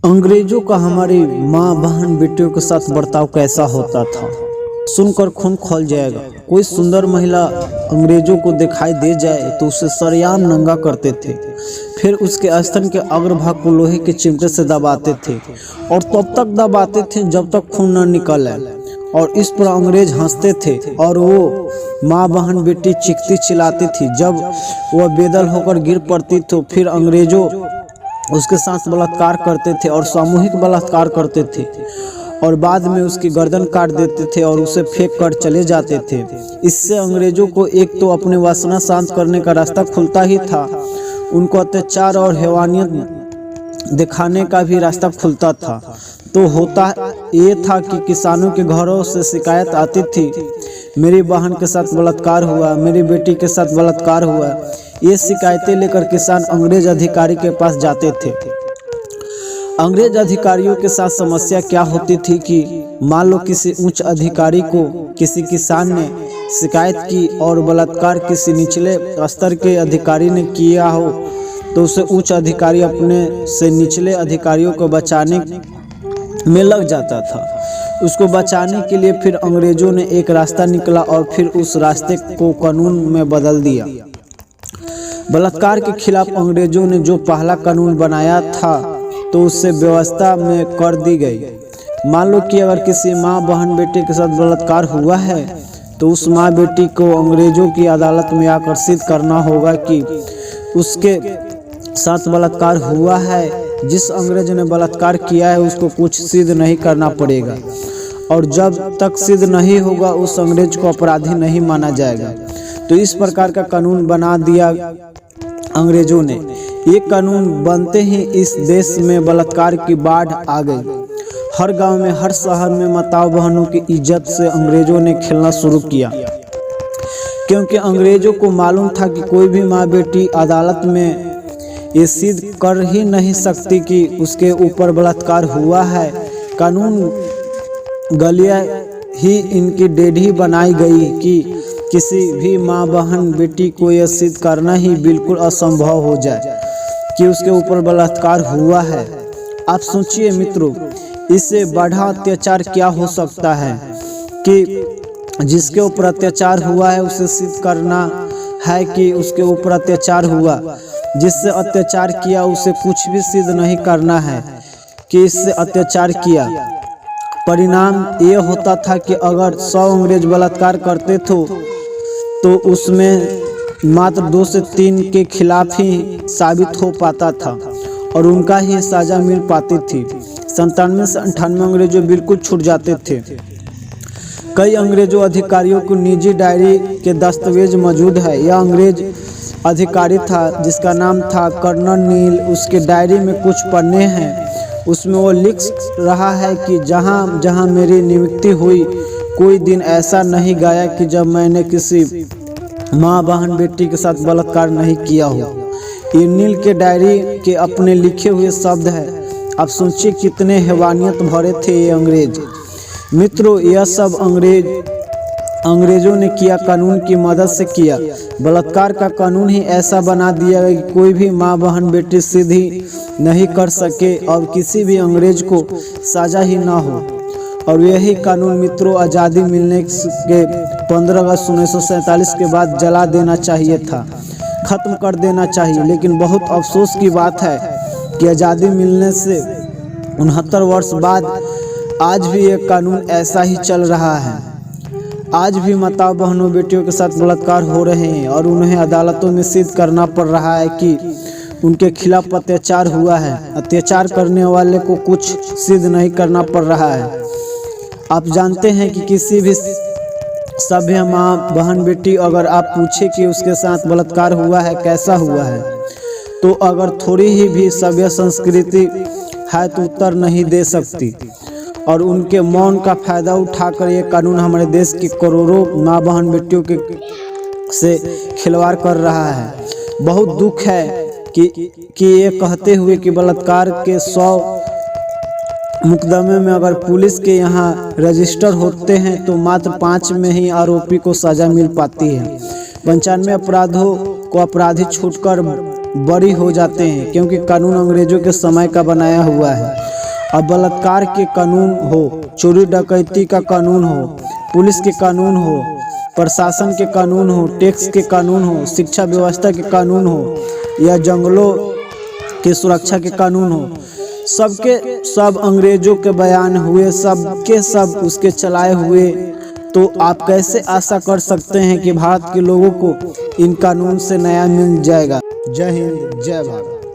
अंग्रेजों का हमारी माँ बहन बेटियों के साथ बर्ताव कैसा होता था, सुनकर खून खौल जाएगा। कोई सुंदर महिला अंग्रेजों को दिखाई दे जाए तो उसे सरेआम नंगा करते थे, फिर उसके स्तन के अग्रभाग को लोहे के चिमटे से दबाते थे और तब तक दबाते थे जब तक खून न निकल आए। और इस पर अंग्रेज हंसते थे और वो माँ बहन बेटी चीखती चिल्लाती थी। जब वह बेदल होकर गिर पड़ती तो फिर अंग्रेजों उसके साथ बलात्कार करते थे और सामूहिक बलात्कार करते थे और बाद में उसकी गर्दन काट देते थे और उसे फेंक कर चले जाते थे। इससे अंग्रेजों को एक तो अपनी वासना शांत करने का रास्ता खुलता ही था, उनको अत्याचार और हैवानियत दिखाने का भी रास्ता खुलता था। तो होता ये था कि किसानों के घरों से शिकायत आती थी, मेरी बहन के साथ बलात्कार हुआ, मेरी बेटी के साथ बलात्कार हुआ। ये शिकायतें लेकर किसान अंग्रेज अधिकारी के पास जाते थे। अंग्रेज अधिकारियों के साथ समस्या क्या होती थी कि मान लो किसी उच्च अधिकारी को किसी किसान ने शिकायत की और बलात्कार किसी निचले स्तर के अधिकारी ने किया हो, तो उसे उच्च अधिकारी अपने से निचले अधिकारियों को बचाने में लग जाता था। उसको बचाने के लिए फिर अंग्रेजों ने एक रास्ता निकला और फिर उस रास्ते को कानून में बदल दिया। बलात्कार के खिलाफ अंग्रेजों ने जो पहला कानून बनाया था तो उससे व्यवस्था में कर दी गई। मान लो कि अगर किसी माँ बहन बेटे के साथ बलात्कार हुआ है तो उस माँ बेटी को अंग्रेजों की अदालत में आकर्षित करना होगा कि उसके साथ बलात्कार हुआ है। जिस अंग्रेज ने बलात्कार किया है उसको कुछ सिद्ध नहीं करना पड़ेगा और जब तक सिद्ध नहीं होगा उस अंग्रेज को अपराधी नहीं माना जाएगा। तो इस प्रकार का कानून बना दिया अंग्रेजों ने। ये कानून बनते ही इस देश में बलात्कार की बाढ़ आ गई। हर गांव में, हर शहर में माताओं बहनों की इज्जत से अंग्रेजों ने खेलना शुरू किया, क्योंकि अंग्रेजों को मालूम था कि कोई भी माँ बेटी अदालत में ये सिद्ध कर ही नहीं सकती कि उसके ऊपर बलात्कार हुआ है। कानून गलियां ही इनकी डेढ़ी बनाई गई कि किसी भी माँ बहन बेटी को यह सिद्ध करना ही बिल्कुल असंभव हो जाए कि उसके ऊपर बलात्कार हुआ है। आप सोचिए मित्रों, इससे बड़ा अत्याचार क्या हो सकता है कि जिसके ऊपर अत्याचार हुआ है उसे सिद्ध करना है कि उसके ऊपर अत्याचार हुआ, जिससे अत्याचार किया उसे कुछ भी सिद्ध नहीं करना है कि इससे अत्याचार किया। परिणाम ये होता था कि अगर 100 अंग्रेज बलात्कार करते तो उसमें मात्र 2 से 3 के खिलाफ ही साबित हो पाता था और उनका ही सजा मिल पाती थी। 97 से 98 अंग्रेजों बिल्कुल छूट जाते थे। कई अंग्रेजों अधिकारियों को निजी डायरी के दस्तावेज मौजूद है। यह अंग्रेज अधिकारी था जिसका नाम था कर्नल नील। उसके डायरी में कुछ पन्ने हैं, उसमें वो लिख रहा है कि जहाँ जहाँ मेरी नियुक्ति हुई कोई दिन ऐसा नहीं गया कि जब मैंने किसी माँ बहन बेटी के साथ बलात्कार नहीं किया हो। ये नील के डायरी के अपने लिखे हुए शब्द है। आप सोचिए कितने हैवानियत भरे थे ये अंग्रेज। मित्रों, यह सब अंग्रेजों ने किया, कानून की मदद से किया। बलात्कार का कानून ही ऐसा बना दिया कि कोई भी माँ बहन बेटी सीधी नहीं कर सके और किसी भी अंग्रेज को सजा ही ना हो। और यही कानून मित्रों आज़ादी मिलने के 15 अगस्त 1947 के बाद जला देना चाहिए था, ख़त्म कर देना चाहिए। लेकिन बहुत अफसोस की बात है कि आज़ादी मिलने से 69 वर्ष बाद आज भी ये कानून ऐसा ही चल रहा है। आज भी माताओं बहनों बेटियों के साथ बलात्कार हो रहे हैं और उन्हें अदालतों में सिद्ध करना पड़ रहा है कि उनके खिलाफ अत्याचार हुआ है। अत्याचार करने वाले को कुछ सिद्ध नहीं करना पड़ रहा है। आप जानते हैं कि किसी भी सभ्य माँ बहन बेटी अगर आप पूछे कि उसके साथ बलात्कार हुआ है, कैसा हुआ है, तो अगर थोड़ी ही भी सभ्य संस्कृति है तो उत्तर नहीं दे सकती। और उनके मौन का फायदा उठाकर ये कानून हमारे देश की करोड़ों माँ बहन बेटियों के से खिलवाड़ कर रहा है। बहुत दुख है कि ये कहते हुए कि बलात्कार के 100 मुकदमे में अगर पुलिस के यहाँ रजिस्टर होते हैं तो मात्र 5 में ही आरोपी को सजा मिल पाती है। 95 अपराधों को अपराधी छूटकर बरी हो जाते हैं, क्योंकि कानून अंग्रेजों के समय का बनाया हुआ है। अब बलात्कार के कानून हो, चोरी डकैती का कानून हो, पुलिस के कानून हो, प्रशासन के कानून हो, टैक्स के कानून हो, शिक्षा व्यवस्था के कानून हो या जंगलों के सुरक्षा के कानून हो, सबके सब अंग्रेजों के बयान हुए, सबके सब उसके चलाए हुए। तो आप कैसे आशा कर सकते हैं कि भारत के लोगों को इन कानून से न्याय मिल जाएगा। जय हिंद, जय भारत।